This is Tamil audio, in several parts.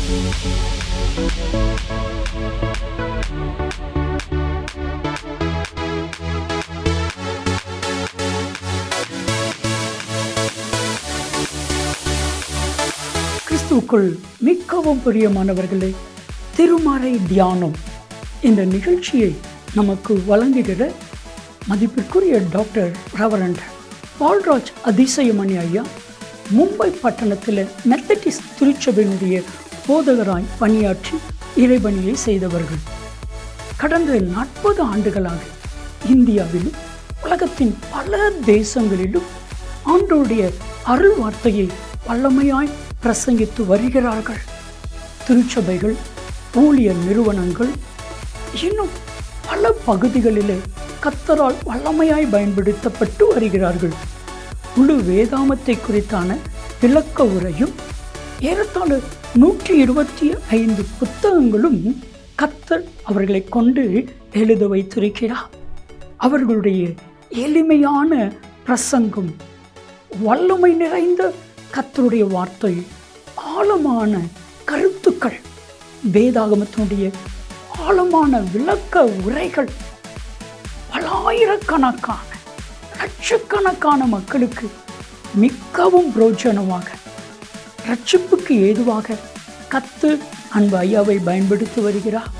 கிறிஸ்துவுக்குள் மிகவும் பிரியமானவர்களே, திருமறை தியானம் இந்த நிகழ்ச்சியை நமக்கு வழங்குகிற மதிப்பிற்குரிய டாக்டர் ரெவரண்ட் பால்ராஜ் அதிசயமணி ஐயா மும்பை பட்டணத்தில் மெத்தடிஸ்ட் திருச்சபையினுடைய போதகராய் பணியாற்றி இறைபணியை செய்தவர்கள். கடந்த 40 ஆண்டுகளாக இந்தியாவிலும் உலகத்தின் பல தேசங்களிலும் ஆண்டவருடைய அருள் வார்த்தையை வல்லமையாய் பிரசங்கித்து வருகிறார்கள். திருச்சபைகள், ஊழியர் நிறுவனங்கள், இன்னும் பல பகுதிகளிலே கர்த்தரால் வல்லமையாய் பயன்படுத்தப்பட்டு வருகிறார்கள். முழு வேதாமத்தை குறித்தான விளக்க உரையும் ஏறத்தாழ 125 புத்தகங்களும் கர்த்தர் அவர்களை கொண்டு எழுத வைத்திருக்கிறார். அவர்களுடைய எளிமையான பிரசங்கம், வல்லமை நிறைந்த கர்த்தருடைய வார்த்தை, ஆழமான கருத்துக்கள், வேதாகமத்தினுடைய ஆழமான விளக்க உரைகள் பலாயிரக்கணக்கான லட்சக்கணக்கான மக்களுக்கு மிகவும் பிரோஜனமாக, ரட்சிப்புக்கு ஏதுவாக கர்த்தர் அன்பு ஐயாவை பயன்படுத்தி வருகிறார்.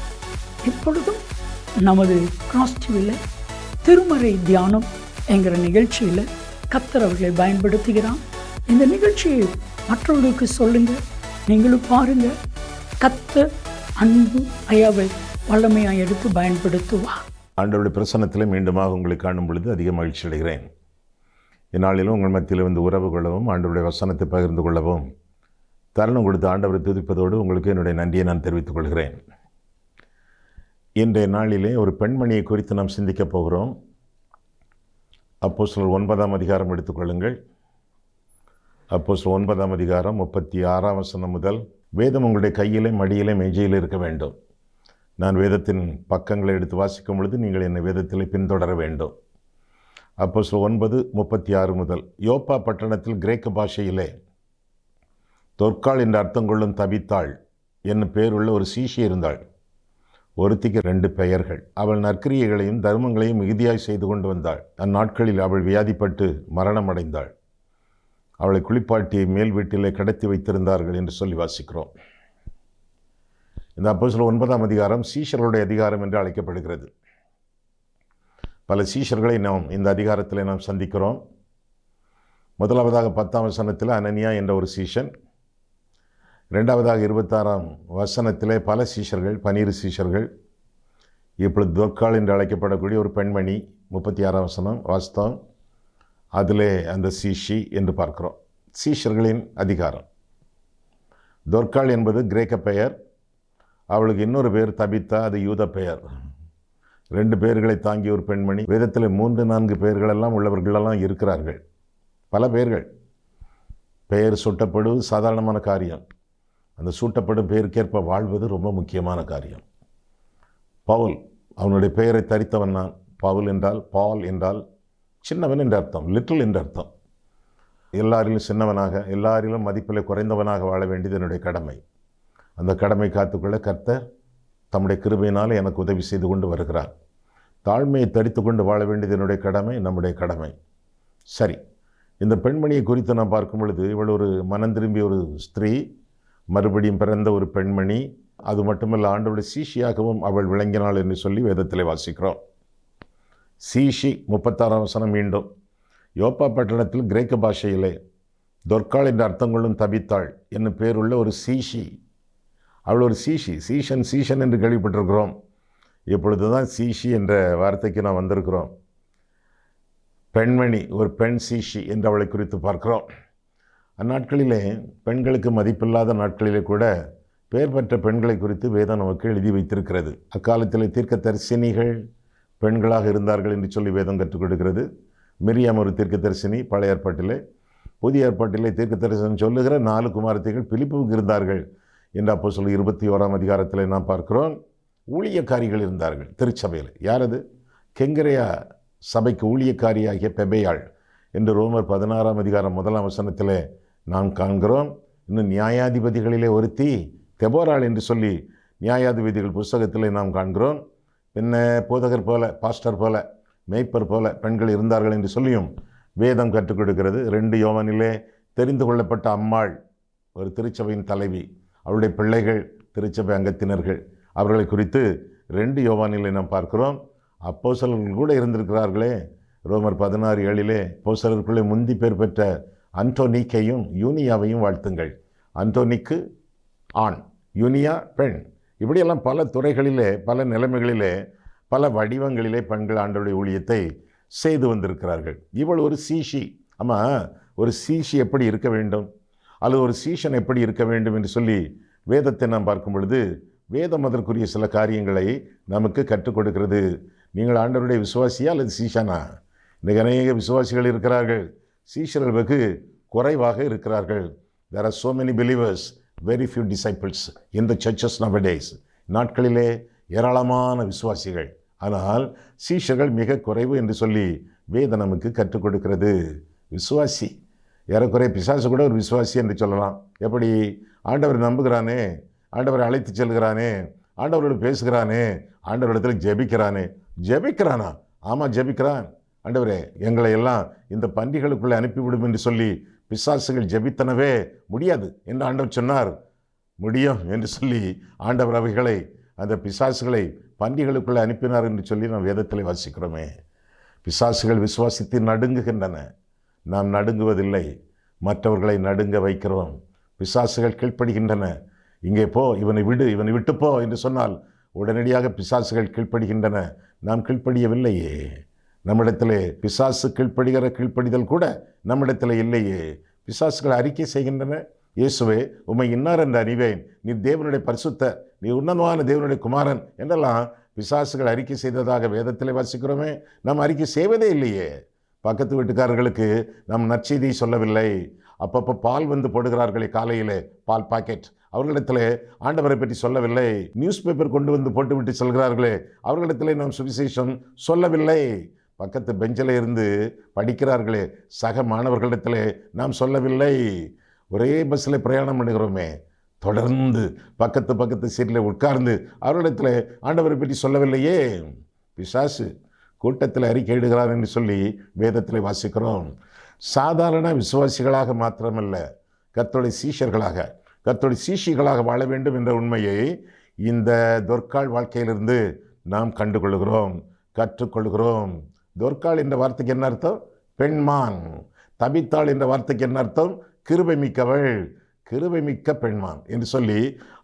இப்பொழுதும் நமது கிராஸ் டிவியில் திருமறை தியானம் என்கிற நிகழ்ச்சியில் கர்த்தர் அவர்களை பயன்படுத்துகிறார். இந்த நிகழ்ச்சியை மற்றவர்களுக்கு சொல்லுங்க, நீங்களும் பாருங்க. கர்த்தர் அன்பு ஐயாவை வல்லமையாக எடுத்து பயன்படுத்துவார். ஆண்டவருடைய பிரசன்னத்தில் மீண்டுமாக உங்களை காணும் பொழுது அதிக மகிழ்ச்சி அடைகிறேன். இந்நாளிலும் உங்கள் மத்தியில் வந்து உறவு கொள்ளவும், ஆண்டவருடைய வசனத்தை பகிர்ந்து கொள்ளவும் தருணம் கொடுத்து ஆண்டவரை துதிப்பதோடு உங்களுக்கு என்னுடைய நன்றியை நான் தெரிவித்துக் கொள்கிறேன். இன்றைய நாளிலே ஒரு பெண்மணியை குறித்து நாம் சிந்திக்கப் போகிறோம். அப்போஸ்தலர் 9ஆம் அதிகாரம் எடுத்துக்கொள்ளுங்கள். அப்போஸ்தலர் 9ஆம் அதிகாரம் 36ஆம் வசனம் முதல். வேதம் உங்களுடைய கையிலே, மடியிலே, மெஜையில் இருக்க வேண்டும். நான் வேதத்தின் பக்கங்களை எடுத்து வாசிக்கும் பொழுது நீங்கள் என்னை வேதத்தில் பின்தொடர வேண்டும். அப்போஸ்தலர் 9:36 முதல். யோப்பா பட்டணத்தில் கிரேக்க பாஷையிலே தொற்காள் என்று அர்த்தம் கொள்ளும் தபித்தாள் என்னும் பேருள்ள ஒரு சீஷி இருந்தாள். ஒருத்திக்கு 2 பெயர்கள். அவள் நற்கிரியைகளையும் தர்மங்களையும் மிகுதியாய் செய்து கொண்டு வந்தாள். அந்நாட்களில் அவள் வியாதிப்பட்டு மரணம் அடைந்தாள். அவளை குளிப்பாட்டி மேல் வீட்டிலே கடத்தி வைத்திருந்தார்கள் என்று சொல்லி வாசிக்கிறோம். இந்த அப்போஸ்தலர் 9ஆம் அதிகாரம் சீஷர்களுடைய அதிகாரம் என்று அழைக்கப்படுகிறது. பல சீஷர்களை நாம் இந்த அதிகாரத்தில் நாம் சந்திக்கிறோம். முதலாவதாக 10ஆம் வசனத்தில் அனனியா என்ற ஒரு சீஷன், 2ஆவதாக 26ஆம் வசனத்திலே பல சீஷர்கள், 12 சீஷர்கள். இப்பொழுது தொற்காள் என்று அழைக்கப்படக்கூடிய ஒரு பெண்மணி, 36ஆம் வசனம் வாஸ்தவம், அதிலே அந்த சீஷி என்று பார்க்கிறோம். சீஷர்களின் அதிகாரம். தொற்காள் என்பது கிரேக்க பெயர். அவளுக்கு இன்னொரு பேர் தபித்தா, அது யூத பெயர். 2 பேர்களை தாங்கிய ஒரு பெண்மணி. வேதத்தில் 3-4 பெயர்களெல்லாம் உள்ளவர்களெல்லாம் இருக்கிறார்கள். பல பெயர்கள். பெயர் சூட்டப்படுவது சாதாரணமான காரியம். அந்த சூட்டப்படும் பெயருக்கேற்ப வாழ்வது ரொம்ப முக்கியமான காரியம். பவுல், அவனுடைய பெயரை தரித்தவன் நான். பவுல் என்றால், பால் என்றால் சின்னவன் என்ற அர்த்தம், லிட்டில் என்ற அர்த்தம். எல்லாரிலும் சின்னவனாக, எல்லாரிலும் மதிப்பில் குறைந்தவனாக வாழ வேண்டியது என்னுடைய கடமை. அந்த கடமை காத்துக்கொள்ள கர்த்தர் தம்முடைய கிருபையினால் எனக்கு உதவி செய்து கொண்டு வருகிறார். தாழ்மையை தரித்து கொண்டு வாழ வேண்டியது என்னுடைய கடமை, நம்முடைய கடமை. சரி, இந்த பெண்மணியை குறித்து நாம் பார்க்கும் பொழுது, இவள் ஒரு மனம் திரும்பிய ஒரு ஸ்திரீ, மறுபடியும் பிறந்த ஒரு பெண்மணி. அது மட்டுமல்ல, ஆண்டவருடைய சீஷியாகவும் அவள் விளங்கினாள் என்று சொல்லி வேதத்திலே வாசிக்கிறோம். சீஷி. 36ஆம் வசனம் மீண்டும். யோப்பா பட்டணத்தில் கிரேக்க பாஷையிலே தொற்காள் என்று அர்த்தம் கொள்ளும் தபித்தாள் என்னும் பேருள்ள ஒரு சீஷி. அவள் ஒரு சீஷி. சீஷன் என்று கேள்விப்பட்டிருக்கிறோம். இப்பொழுது தான் சீஷி என்ற வார்த்தைக்கு நாம் வந்திருக்கிறோம். பெண்மணி, ஒரு பெண் சீஷி என்று அவளை குறித்து பார்க்கிறோம். அந்நாட்களிலே பெண்களுக்கு மதிப்பில்லாத நாட்களிலே கூட பெயர் பெற்ற பெண்களை குறித்து வேதம் நமக்கு எழுதி வைத்திருக்கிறது. அக்காலத்தில் தீர்க்கதரிசினிகள் பெண்களாக இருந்தார்கள் என்று சொல்லி வேதம் கற்றுக் கொடுக்கிறது. மிரியாம் ஒரு தீர்க்கதரிசினி பழைய ஏற்பாட்டிலே. புதிய ஏற்பாட்டிலே தீர்க்கதரிசனம் சொல்லுகிற 4 குமாரத்திகள் பிலிப்புவுக்கு இருந்தார்கள் என்று அப்போஸ்தலர் 21ஆம் அதிகாரத்தில் நாம் பார்க்கிறோம். ஊழியக்காரிகள் இருந்தார்கள் திருச்சபையில். யார் அது? கெங்கரேயா சபைக்கு ஊழியக்காரியாகிய பெபேயாள் என்று ரோமர் 16ஆம் அதிகாரம் 1ஆம் வசனத்தில் நாம் காண்கிறோம். இன்னும் நியாயாதிபதிகளிலே ஒருத்தி தெபோராள் என்று சொல்லி நியாயாதிபதிகள் புஸ்தகத்தில் நாம் காண்கிறோம். பின்ன போதகர் போல, பாஸ்டர் போல, மேய்ப்பர் போல பெண்கள் இருந்தார்கள் என்று சொல்லியும் வேதம் கற்றுக் கொடுக்கிறது. 2 யோவானிலே தெரிந்து கொள்ளப்பட்ட அம்மாள் ஒரு திருச்சபையின் தலைவி, அவருடைய பிள்ளைகள் திருச்சபை அங்கத்தினர்கள், அவர்களை குறித்து 2 யோவானிலே நாம் பார்க்கிறோம். அப்போஸ்தலர்கள் கூட இருந்திருக்கிறார்களே. ரோமர் 16:7 அப்போஸ்தலருக்குள்ளே முந்தி பேர் பெற்ற அன்டோனிக்கையும் யூனியாவையும் வாழ்த்துங்கள். அன்டோனிக்கு ஆண், யூனியா பெண். இப்படியெல்லாம் பல துறைகளிலே, பல நிலைமைகளிலே, பல வடிவங்களிலே பெண்கள் ஆண்டவருடைய ஊழியத்தை செய்து வந்திருக்கிறார்கள். இவள் ஒரு சீஷி. ஆமாம், ஒரு சீஷி எப்படி இருக்க வேண்டும், அல்லது ஒரு சீஷன் எப்படி இருக்க வேண்டும் என்று சொல்லி வேதத்தை நாம் பார்க்கும் பொழுது வேதம் அதற்குரிய சில காரியங்களை நமக்கு கற்றுக் கொடுக்கிறது. நீங்கள் ஆண்டவருடைய விசுவாசியா அல்லது சீஷனா? இன்றைக்கு அநேக விசுவாசிகள் இருக்கிறார்கள், சீஷர்கள் வெகு குறைவாக இருக்கிறார்கள். There are so many believers, very few disciples in the churches nowadays. நாட்களிலே ஏராளமான விசுவாசிகள், ஆனால் சீஷர்கள் மிக குறைவு என்று சொல்லி வேதம் நமக்கு கற்றுக் கொடுக்கிறது. விசுவாசி ஏறக்குறைய பிசாசு கூட ஒரு விசுவாசி என்று சொல்லலாம். எப்படி? ஆண்டவர் நம்புகிறானே, ஆண்டவரை அழைத்து செல்கிறானே, ஆண்டவரோடு பேசுகிறானே, ஆண்டவரிடத்தில் ஜெபிக்கிறானே. ஜெபிக்கிறானா? ஆமாம், ஜெபிக்கிறான். ஆண்டவரே, எங்களை எல்லாம் இந்த பன்றிகளுக்குள்ளே அனுப்பிவிடும் என்று சொல்லி பிசாசுகள் ஜெபித்தனவே முடியாது என்று ஆண்டவர் சொன்னார். முடியும் என்று சொல்லி ஆண்டவர் அவைகளை, அந்த பிசாசுகளை பன்றிகளுக்குள்ளே அனுப்பினார் என்று சொல்லி நாம் வேதத்தில் வாசிக்கிறோமே. பிசாசுகள் விசுவாசித்து நடுங்குகின்றன, நாம் நடுங்குவதில்லை, மற்றவர்களை நடுங்க வைக்கிறோம். பிசாசுகள் கீழ்ப்படுகின்றன. இங்கே போ, இவனை விடு, இவனை விட்டு போ என்று சொன்னால் உடனடியாக பிசாசுகள் கீழ்ப்படுகின்றன. நாம் கீழ்ப்படியவில்லையே. நம்மிடத்திலே பிசாசு கீழ்ப்படிதல் கூட நம்மிடத்தில் இல்லையே. பிசாசுகள் அறிக்கை செய்கின்றன, இயேசுவே உம்மை இன்னார் என்று அறிவேன், நீ தேவனுடைய பரிசுத்த, நீ உன்னதமான தேவனுடைய குமாரன் என்றெல்லாம் பிசாசுகள் அறிக்கை செய்ததாக வேதத்திலே வாசிக்கிறோமே. நாம் அறிக்கை செய்வதே இல்லையே. பக்கத்து வீட்டுக்காரர்களுக்கு நாம் நற்செய்தியை சொல்லவில்லை. அப்பப்போ பால் வந்து போடுகிறார்களே காலையிலே, பால் பாக்கெட், அவர்களிடத்தில் ஆண்டவரை பற்றி சொல்லவில்லை. நியூஸ் பேப்பர் கொண்டு வந்து போட்டுவிட்டு செல்கிறார்களே, அவர்களிடத்தில் நாம் சுவிசேஷம் சொல்லவில்லை. பக்கத்து பெஞ்சில் இருந்து படிக்கிறார்களே சக மாணவர்களிடத்தில் நாம் சொல்லவில்லை. ஒரே பஸ்ஸில் பிரயாணம் பண்ணுகிறோமே, தொடர்ந்து பக்கத்து சீட்டில் உட்கார்ந்து அவர்களிடத்தில் ஆண்டவரை பற்றி சொல்லவில்லையே. பிசாசு கூட்டத்தில் அறிக்கையிடுகிறார் என்று சொல்லி வேதத்தில் வாசிக்கிறோம். சாதாரண விசுவாசிகளாக மாத்திரமல்ல, கர்த்தருடைய சீஷர்களாக, கர்த்தருடைய சீஷிகளாக வாழ வேண்டும் என்ற உண்மையை இந்த தொர்க்காள் வாழ்க்கையிலிருந்து நாம் கண்டுகொள்கிறோம், கற்றுக்கொள்கிறோம். தொர்க்காள் என்ற வார்த்தைக்கு என்ன அர்த்தம்? பெண்மான். தபித்தாள் என்ற வார்த்தைக்கு என்ன அர்த்தம்? கிருபை மிக்கவள், கிருபை மிக்க பெண்மான் என்று சொல்லி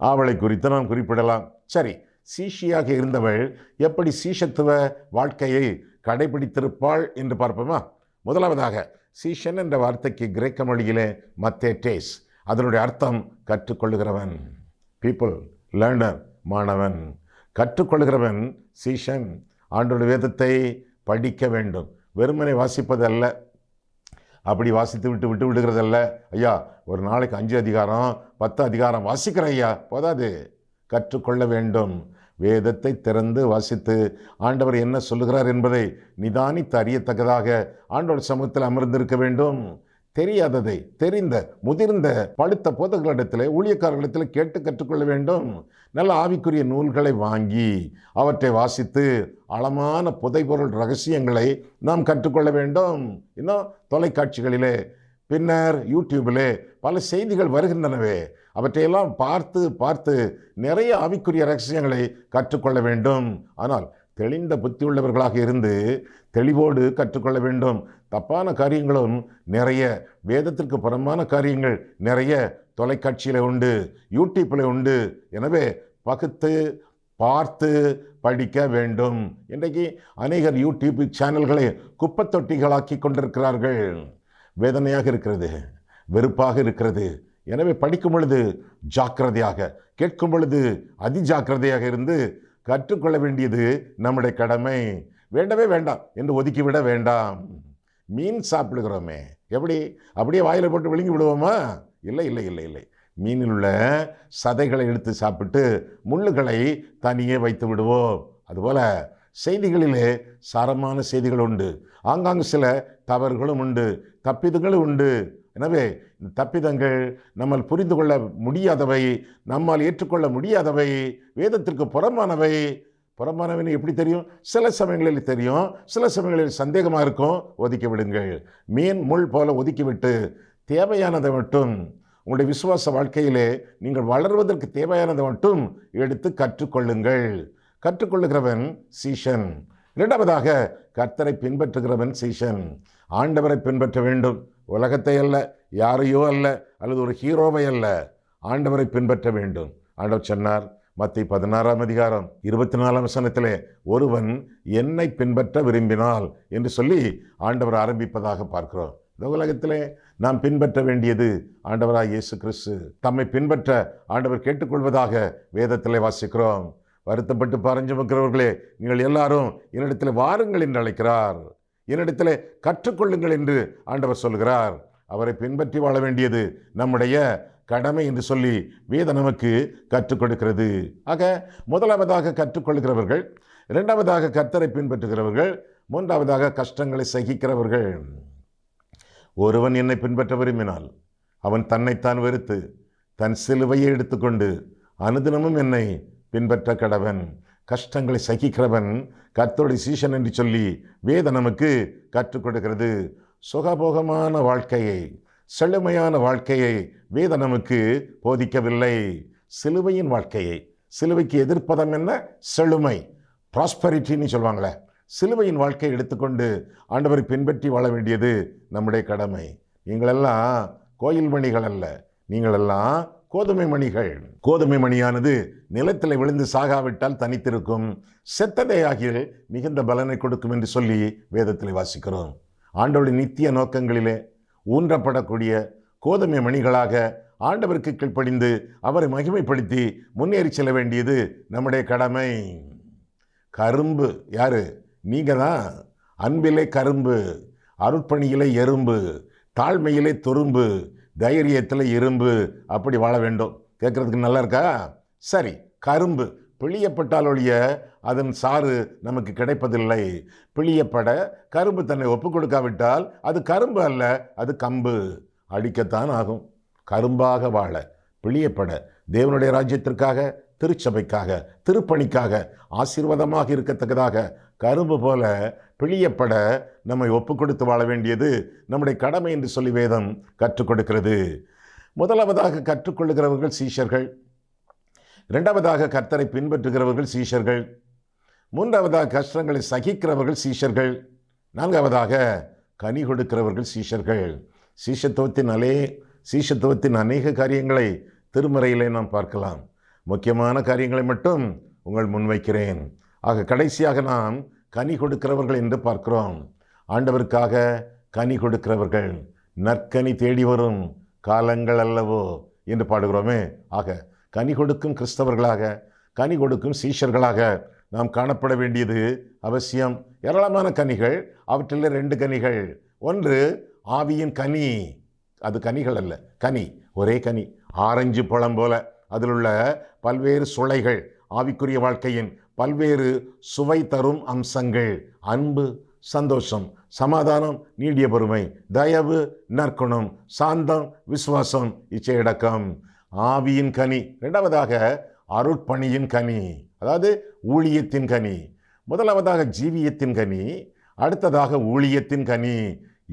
அவளை குறித்து நாம் குறிப்பிடலாம். சரி, சீஷியாக இருந்தவள் எப்படி சீஷத்துவ வாழ்க்கையை கடைபிடித்திருப்பாள் என்று பார்ப்போமா? முதலாவதாக, சீஷன் என்ற வார்த்தைக்கு கிரேக்க மொழியிலே மத்தேட்டேஸ், அதனுடைய அர்த்தம் கற்றுக்கொள்ளுகிறவன். பீப்புள் லேர்னர், மாணவன். கற்றுக்கொள்கிறவன் சீஷன். ஆண்டவருடைய வேதத்தை படிக்க வேண்டும், வெறுமனை வாசிப்பது அல்ல. அப்படி வாசித்து விட்டு விடுகிறதல்ல. ஐயா, ஒரு நாளைக்கு 5 அதிகாரம் 10 அதிகாரம் வாசிக்கிறேன் ஐயா, போதாது. கற்றுக்கொள்ள வேண்டும். வேதத்தை திறந்து வாசித்து ஆண்டவர் என்ன சொல்லுகிறார் என்பதை நிதானித்து அறியத்தக்கதாக ஆண்டவர் சமூகத்தில் அமர்ந்திருக்க வேண்டும். தெரியாததை தெரிந்த முதிர்ந்த பழுத்த போதகர்களிடத்தில், ஊழியக்காரர்களிடத்தில் கேட்டு கற்றுக்கொள்ள வேண்டும். நல்ல ஆவிக்குரிய நூல்களை வாங்கி அவற்றை வாசித்து ஆழமான புதைபொருள் ரகசியங்களை நாம் கற்றுக்கொள்ள வேண்டும். இன்னும் தொலைக்காட்சிகளிலே, பின்னர் யூடியூபிலே பல செய்திகள் வருகின்றனவே, அவற்றையெல்லாம் பார்த்து நிறைய ஆவிக்குரிய ரகசியங்களை கற்றுக்கொள்ள வேண்டும். ஆனால் தெளிந்த புத்தி உள்ளவர்களாக இருந்து தெளிவோடு கற்றுக்கொள்ள வேண்டும். தப்பான காரியங்களும் நிறைய, வேதத்திற்கு புறம்பான காரியங்கள் நிறைய தொலைக்காட்சியில் உண்டு, யூடியூப்பில் உண்டு. எனவே பகுத்து பார்த்து படிக்க வேண்டும். இன்றைக்கு அநேகர் யூடியூப் சேனல்களை குப்பத்தொட்டிகளாக்கி கொண்டிருக்கிறார்கள். வேதனையாக இருக்கிறது, வெறுப்பாக இருக்கிறது. எனவே படிக்கும் பொழுது ஜாக்கிரதையாக, கேட்கும் பொழுது அதிஜாக்கிரதையாக இருந்து கற்றுக்கொள்ள வேண்டியது நம்முடைய கடமை. வேண்டவே வேண்டாம் என்று ஒதுக்கிவிட வேண்டாம். மீன் சாப்பிடுகிறோமே, எப்படி அப்படியே வாயில் போட்டு விழுங்கி விடுவோமா? இல்லை இல்லை இல்லை இல்லை. மீனில் உள்ள சதைகளை எடுத்து சாப்பிட்டு முள்ளுகளை தனியே வைத்து விடுவோம். அதுபோல் செய்திகளிலே சாரமான செய்திகள் உண்டு, ஆங்காங்கு சில தவறுகளும் உண்டு, தப்பிதுகளும் உண்டு. எனவே இந்த தப்பிதங்கள் நம்மால் புரிந்து கொள்ள முடியாதவை, நம்மால் ஏற்றுக்கொள்ள முடியாதவை, வேதத்திற்கு புறம்பானவைன்னு எப்படி தெரியும்? சில சமயங்களில் தெரியும், சில சமயங்களில் சந்தேகமாக இருக்கும். ஒதுக்கி விடுங்கள். மீன் முள் போல ஒதுக்கிவிட்டு தேவையானதை மட்டும் உங்களுடைய விசுவாச வாழ்க்கையிலே நீங்கள் வளர்வதற்கு தேவையானதை மட்டும் எடுத்து கற்றுக்கொள்ளுங்கள். கற்றுக்கொள்ளுகிறவன் சீஷன். இரண்டாவதாக, கர்த்தரை பின்பற்றுகிறவன் சீஷன். ஆண்டவரை பின்பற்ற வேண்டும். உலகத்தை அல்ல, யாரையோ அல்ல, அல்லது ஒரு ஹீரோவை அல்ல, ஆண்டவரை பின்பற்ற வேண்டும். ஆண்டவர் சொன்னார் மத்தேயு 16:24 ஒருவன் என்னை பின்பற்ற விரும்பினால் என்று சொல்லி ஆண்டவர் ஆரம்பிப்பதாக பார்க்கிறோம். இந்த உலகத்திலே நாம் பின்பற்ற வேண்டியது ஆண்டவராக இயேசு கிறிஸ்து. தம்மை பின்பற்ற ஆண்டவர் கேட்டுக்கொள்வதாக வேதத்திலே வாசிக்கிறோம். வருத்தப்பட்டு பரஞ்சுமக்கிறவர்களே, நீங்கள் எல்லாரும் என்னிடத்தில் வாருங்கள் என்று அழைக்கிறார். என்னிடத்தில் கற்றுக்கொள்ளுங்கள் என்று ஆண்டவர் சொல்கிறார். அவரை பின்பற்றி வாழ வேண்டியது நம்முடைய கடமை என்று சொல்லி வேதம் நமக்கு கற்றுக் கொடுக்கிறது. ஆக முதலாவதாக கற்றுக்கொள்கிறவர்கள், இரண்டாவதாக கர்த்தரை பின்பற்றுகிறவர்கள், மூன்றாவதாக கஷ்டங்களை சகிக்கிறவர்கள். ஒருவன் என்னை பின்பற்ற விரும்பினால் அவன் தன்னைத்தான் வெறுத்து தன் சிலுவையை எடுத்துக்கொண்டு அனுதினமும் என்னை பின்பற்ற கடவன். கஷ்டங்களை சகிக்கிறவன் கர்த்தருடைய சீஷன் என்று சொல்லி வேதம் நமக்கு கற்றுக் கொடுக்கிறது. சுகபோகமான வாழ்க்கையை, செழுமையான வாழ்க்கையை வேதம் நமக்கு போதிக்கவில்லை. சிலுவையின் வாழ்க்கையை, சிலுவைக்கு எதிர்ப்பதம் என்ன? செழுமை, ப்ராஸ்பரிட்டின்னு சொல்லுவாங்களே. சிலுவையின் வாழ்க்கையை எடுத்துக்கொண்டு ஆண்டவரை பின்பற்றி வாழ வேண்டியது நம்முடைய கடமை. நீங்களெல்லாம் கோயில் மணிகள் அல்ல, நீங்களெல்லாம் கோதுமை மணிகள். கோதுமை மணியானது நிலத்தில் விழுந்து சாகாவிட்டால் தனித்திருக்கும், செத்ததே ஆகிய மிகுந்த பலனை கொடுக்கும் என்று சொல்லி வேதத்தில் வாசிக்கிறோம். ஆண்டவருடைய நித்திய நோக்கங்களிலே ஊன்றப்படக்கூடிய கோதுமை மணிகளாக ஆண்டவருக்கு கீழ்ப்படிந்து அவரை மகிமைப்படுத்தி முன்னேறி செல்ல வேண்டியது நம்முடைய கடமை. கரும்பு யாரு? நீங்கள் தான். அன்பிலே கரும்பு, அருட்பணியிலே எறும்பு, தாழ்மையிலே துரும்பு, தைரியத்தில் இரும்பு. அப்படி வாழ வேண்டும். கேட்குறதுக்கு நல்லா இருக்கா? சரி, கரும்பு பிழியப்பட்டால் ஒழிய அதன் சாறு நமக்கு கிடைப்பதில்லை. பிழியப்பட கரும்பு தன்னை ஒப்பு கொடுக்காவிட்டால் அது கரும்பு அல்ல, அது கம்பு. அடிக்கத்தான் ஆகும். கரும்பாக வாழ, பிழியப்பட, தேவனுடைய ராஜ்யத்திற்காக, திருச்சபைக்காக, திருப்பணிக்காக, ஆசீர்வாதமாக இருக்கத்தக்கதாக கரும்பு போல பிழியப்பட நம்மை ஒப்பு கொடுத்து வாழ வேண்டியது நம்முடைய கடமை என்று சொல்லி வேதம் கற்றுக் கொடுக்கிறது. முதலாவதாக கற்றுக்கொள்ளுகிறவர்கள் சீஷர்கள், இரண்டாவதாக கர்த்தரை பின்பற்றுகிறவர்கள் சீஷர்கள், மூன்றாவதாக கஷ்டங்களை சகிக்கிறவர்கள் சீஷர்கள், நான்காவதாக கனி கொடுக்கிறவர்கள் சீஷர்கள். சீஷத்துவத்தின் அநேக காரியங்களை திருமறையிலே நாம் பார்க்கலாம். முக்கியமான காரியங்களை மட்டும் உங்கள் முன்வைக்கிறேன். ஆக கடைசியாக நாம் கனி கொடுக்கிறவர்கள் என்று பார்க்கிறோம். ஆண்டவருக்காக கனி கொடுக்கிறவர்கள். நற்கனி தேடி வரும் காலங்கள் அல்லவோ என்று பாடுகிறோமே. ஆக கனி கொடுக்கும் கிறிஸ்தவர்களாக, கனி கொடுக்கும் சீஷர்களாக நாம் காணப்பட வேண்டியது அவசியம். ஏராளமான கனிகள், அவற்றில் 2 கனிகள். ஒன்று ஆவியின் கனி. அது கனிகள் அல்ல, கனி, ஒரே கனி. ஆரஞ்சு பழம் போல அதில் உள்ள பல்வேறு சுளைகள், ஆவிக்குரிய வாழ்க்கையின் பல்வேறு சுவை தரும் அம்சங்கள். அன்பு, சந்தோஷம், சமாதானம், நீடிய பொறுமை, தயவு, நற்குணம், சாந்தம், விசுவாசம், இச்சையடக்கம். ஆவியின் கனி. இரண்டாவதாக அருட்பணியின் கனி, அதாவது ஊழியத்தின் கனி. முதலாவதாக ஜீவியத்தின் கனி, அடுத்ததாக ஊழியத்தின் கனி.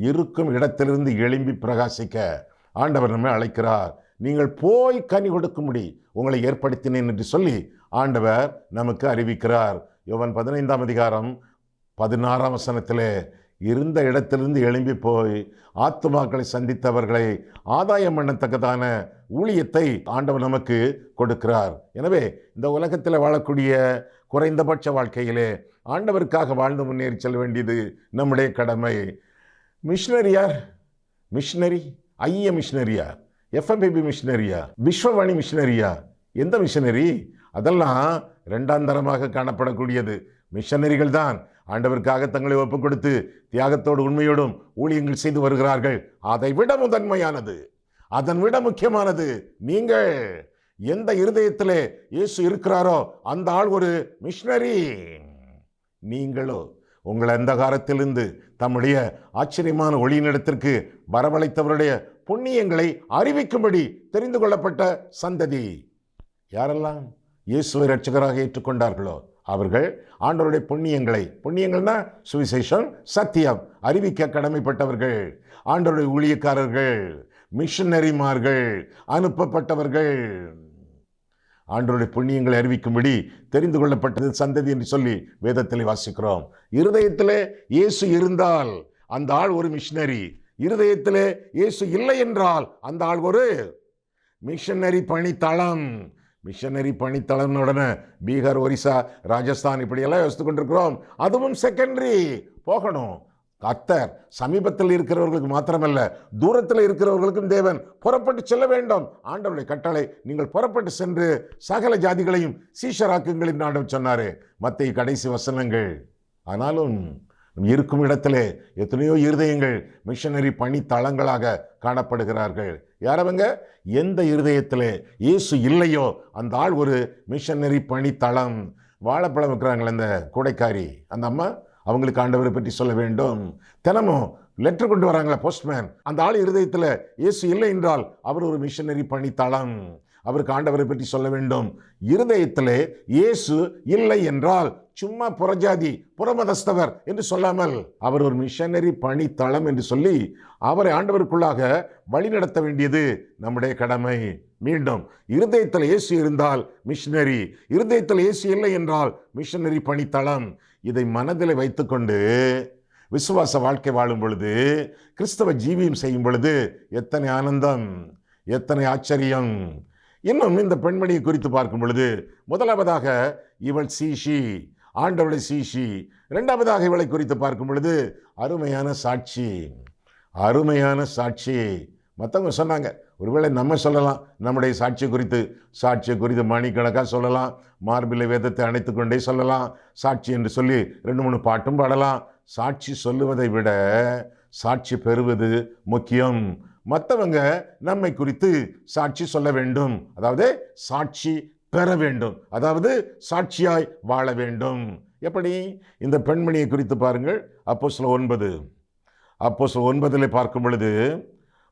இருக்கும் இடத்திலிருந்து எழும்பி பிரகாசிக்க ஆண்டவர் நம்மை அழைக்கிறார். நீங்கள் போய் கனி கொடுக்கும்படி உங்களை ஏற்படுத்தினேன் என்று சொல்லி ஆண்டவர் நமக்கு அறிவிக்கிறார். யோவான் 15:16 இருந்த இடத்திலிருந்து எழும்பி போய் ஆத்துமாக்களை சந்தித்தவர்களை ஆதாயம் பண்ணத்தக்கதான ஊழியத்தை ஆண்டவர் நமக்கு கொடுக்கிறார். எனவே இந்த உலகத்தில் வாழக்கூடிய குறைந்தபட்ச வாழ்க்கையிலே ஆண்டவருக்காக வாழ்ந்து முன்னேறி செல்ல வேண்டியது நம்முடைய கடமை. மிஷினரியார், மிஷினரி, ஐய மிஷினரியா, எஃப்எம்பிபி மிஷினரியா, விஸ்வவாணி மிஷினரியா, எந்த மிஷினரி? அதெல்லாம் இரண்டாம் தரமாக காணப்படக்கூடியது. மிஷனரிகள் தான் ஆண்டவருக்காக தங்களை ஒப்பு கொடுத்து தியாகத்தோடு உண்மையோடும் ஊழியங்கள் செய்து வருகிறார்கள். அதை விட முதன்மையானது, அதன் விட முக்கியமானது, நீங்கள் எந்த இருதயத்திலே இயேசு இருக்கிறாரோ அந்த ஆள் ஒரு மிஷனரி. நீங்களோ உங்கள் அந்தகாரத்திலிருந்து தம்முடைய ஆச்சரியமான ஒளியினிடத்திற்கு வரவழைத்தவருடைய புண்ணியங்களை அறிவிக்கும்படி தெரிந்து கொள்ளப்பட்ட சந்ததி. யாரெல்லாம் இயேசுவை இரட்சகராக ஏற்றுக்கொண்டார்களோ அவர்கள் ஆண்டவருடைய புண்ணியங்கள்னா சுவிசேஷம், சத்தியம் அறிவிக்க கடமைப்பட்டவர்கள், ஆண்டவருடைய ஊழியக்காரர்கள், மிஷனரிமார்கள், அனுப்பப்பட்டவர்கள். ஆண்டவருடைய புண்ணியங்களை அறிவிக்கும்படி தெரிந்து கொள்ளப்பட்டது சந்ததி என்று சொல்லி வேதத்திலே வாசிக்கிறோம். இருதயத்திலே இயேசு இருந்தால் அந்த ஆள் ஒரு மிஷனரி, இருதயத்திலே இயேசு இல்லை என்றால் அந்த ஆள் ஒரு மிஷனரி பணித்தளம். மிஷனரி பணித்தளம் உடனே பீகார், ஒரிசா, ராஜஸ்தான் இப்படியெல்லாம் யோசித்து கொண்டிருக்கிறோம். அதுவும் செகண்டரி. போகணும். கர்த்தர் சமீபத்தில் இருக்கிறவர்களுக்கு மாத்திரமல்ல, தூரத்தில் இருக்கிறவர்களுக்கும் தேவன் புறப்பட்டு செல்ல வேண்டும். ஆண்டவருடைய கட்டளை, நீங்கள் புறப்பட்டு சென்று சகல ஜாதிகளையும் சீஷராக்குங்கள் என்று ஆண்டவர் சொன்னாரு. மத்திய கடைசி வசனங்கள். ஆனாலும் இருக்கும் இடத்திலே எத்தனையோ இருதயங்கள் மிஷனரி பணித்தளங்களாக காணப்படுகிறார்கள். யாரவங்க? எந்த இருதயத்திலே இயேசு இல்லையோ அந்த ஆள் ஒரு மிஷனரி பணித்தளம். வாழைப்பழம் இருக்கிறாங்களே அந்த கூடைக்காரி, அந்த அம்மா, அவங்களுக்கு ஆண்டவரை பற்றி சொல்ல வேண்டும். தினமும் லெட்டர் கொண்டு வராங்களே போஸ்ட்மேன், அந்த ஆள் இருதயத்தில் இயேசு இல்லை என்றால் அவர் ஒரு மிஷனரி பணித்தளம். அவருக்கு ஆண்டவரை பற்றி சொல்ல வேண்டும். இருதயத்திலே இயேசு இல்லை என்றால் சும்மா புறஜாதி, புறமதஸ்தவர் என்று சொல்லாமல் அவர் ஒரு மிஷனரி பணித்தளம் என்று சொல்லி அவரை ஆண்டவருக்குள்ளாக வழிநடத்த வேண்டியது நம்முடைய கடமை. மீண்டும், இருதயத்தில் இயேசு இருந்தால் மிஷனரி, இருதயத்தில் இயேசு இல்லை என்றால் மிஷனரி பணித்தளம். இதை மனதில் வைத்துக்கொண்டு விசுவாச வாழ்க்கை வாழும் பொழுது, கிறிஸ்தவ ஜீவியம் செய்யும் பொழுது எத்தனை ஆனந்தம், எத்தனை ஆச்சரியம். இன்னும் இந்த பெண்மணியை குறித்து பார்க்கும் பொழுது, முதலாவதாக இவள் சீஷி, ஆண்டவருடைய சீஷி. இரண்டாவதாக இவளை குறித்து பார்க்கும் பொழுது அருமையான சாட்சி, அருமையான சாட்சி. மற்றவங்க சொன்னாங்க, ஒருவேளை நம்ம சொல்லலாம் நம்முடைய சாட்சியை குறித்து மணிக்கணக்காக சொல்லலாம், மார்பிலை வேதத்தை அணைத்து கொண்டே சொல்லலாம், சாட்சி என்று சொல்லி 2-3 பாட்டும் பாடலாம். சாட்சி சொல்லுவதை விட சாட்சி பெறுவது முக்கியம். மற்றவங்க நம்மை குறித்து சாட்சி சொல்ல வேண்டும், அதாவது சாட்சி பெற வேண்டும், அதாவது சாட்சியாய் வாழ வேண்டும். எப்படி? இந்த பெண்மணியை குறித்து பாருங்கள். அப்போஸ்தலர் 9 பார்க்கும் பொழுது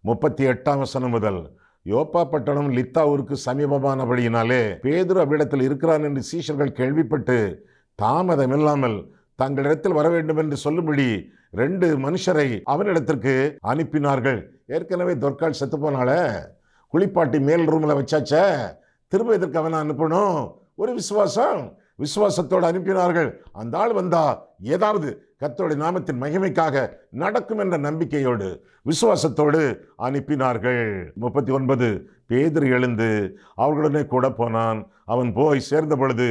38ஆம் வசனம் முதல், யோப்பா பட்டணம் லித்தா ஊருக்கு சமீபமானபடியினாலே பேதுரு அவ்விடத்தில் இருக்கிறான் என்று சீஷர்கள் கேள்விப்பட்டு தாமதமில்லாமல் தங்களிடத்தில் வர வேண்டும் என்று சொல்லும்படி 2 மனுஷரை அவனிடத்திற்கு அனுப்பினார்கள். ஏற்கனவே தொற்கால் செத்து போனால, குளிப்பாட்டி மேல் ரூம்ல வச்சாச்ச, திரும்ப இதற்கு அவனை அனுப்பணும். ஒரு விசுவாசத்தோடு அனுப்பினார்கள். அந்த ஆள் வந்தா ஏதாவது கர்த்தருடைய நாமத்தின் மகிமைக்காக நடக்கும் என்ற நம்பிக்கையோடு விசுவாசத்தோடு அனுப்பினார்கள். 39, பேதுரு எழுந்து அவர்களுடனே கூட போனான். அவன் போய் சேர்ந்த பொழுது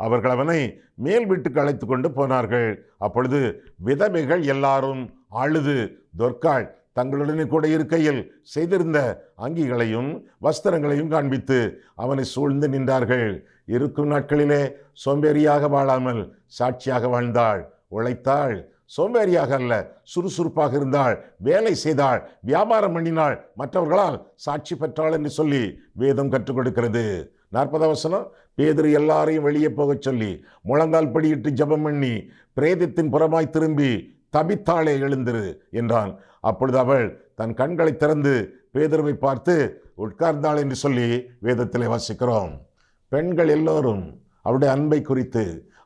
அவர்கள் அவனை மேல் வீட்டுக்கு அழைத்து கொண்டு போனார்கள். அப்பொழுது விதவைகள் எல்லாரும் அழுது தொற்காள் தங்களுடனே கூட இருக்கையில் செய்திருந்த அங்கிகளையும் வஸ்திரங்களையும் காண்பித்து அவனை சூழ்ந்து நின்றார்கள். இருக்கும் நாட்களிலே சோம்பேறியாக வாழாமல் சாட்சியாக வாழ்ந்தாள், உழைத்தாள். சோம்பேறியாக அல்ல, சுறுசுறுப்பாக இருந்தாள், வேலை செய்தாள், வியாபாரம் பண்ணினாள், மற்றவர்களால் சாட்சி பெற்றாள் என்று சொல்லி வேதம் கற்றுக் கொடுக்கிறது. 40ஆம் வசனம், பேதுரு எல்லாரையும் வெளியே போகச் சொல்லி முழங்கால் படியிட்டு ஜெபம் பண்ணி பிரேதத்தின் புறமாய் திரும்பி தபித்தாளே எழுந்திரு என்றான். அப்பொழுது அவள் தன் கண்களை திறந்து பேதுருவை பார்த்து உட்கார்ந்தாள் என்று சொல்லி வேதத்திலே வாசிக்கிறோம். பெண்கள் எல்லோரும் அவருடைய அன்பை குறித்து,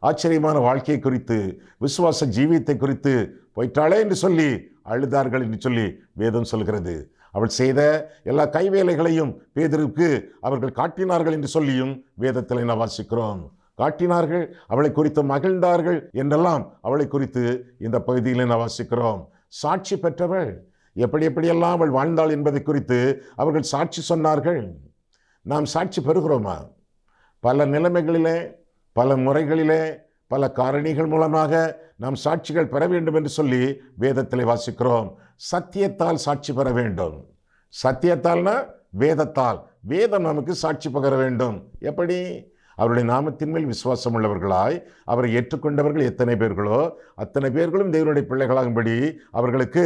ஆச்சரியமான வாழ்க்கையை குறித்து, விசுவாச ஜீவியத்தை குறித்து போயிட்டாளே என்று சொல்லி அழுதார்கள் என்று சொல்லி வேதம் சொல்கிறது. அவள் செய்த எல்லா கைவேலைகளையும் பேதுருவுக்கு அவர்கள் காட்டினார்கள் என்று சொல்லியும் வேதத்தில் நாம் வாசிக்கிறோம். காட்டினார்கள், அவளை குறித்து மகிழ்ந்தார்கள் என்றெல்லாம் அவளை குறித்து இந்த பகுதியில் நாம் வாசிக்கிறோம். சாட்சி பெற்றவள், எப்படியெல்லாம் அவள் வாழ்ந்தாள் என்பதை குறித்து அவர்கள் சாட்சி சொன்னார்கள். நாம் சாட்சி பெறுகிறோமா? பல நிலைமைகளிலே, பல முறைகளிலே, பல காரணிகள் மூலமாக நாம் சாட்சிகள் பெற வேண்டும் என்று சொல்லி வேதத்திலே வாசிக்கிறோம். சத்தியத்தால் சாட்சி பெற வேண்டும். சத்தியத்தால்னா வேதத்தால். வேதம் நமக்கு சாட்சி பகர வேண்டும். எப்படி? அவருடைய நாமத்தின் மேல் விசுவாசம் உள்ளவர்களாய் அவரை ஏற்றுக்கொண்டவர்கள் எத்தனை பேர்களோ அத்தனை பேர்களும் தேவனுடைய பிள்ளைகளாகும்படி அவர்களுக்கு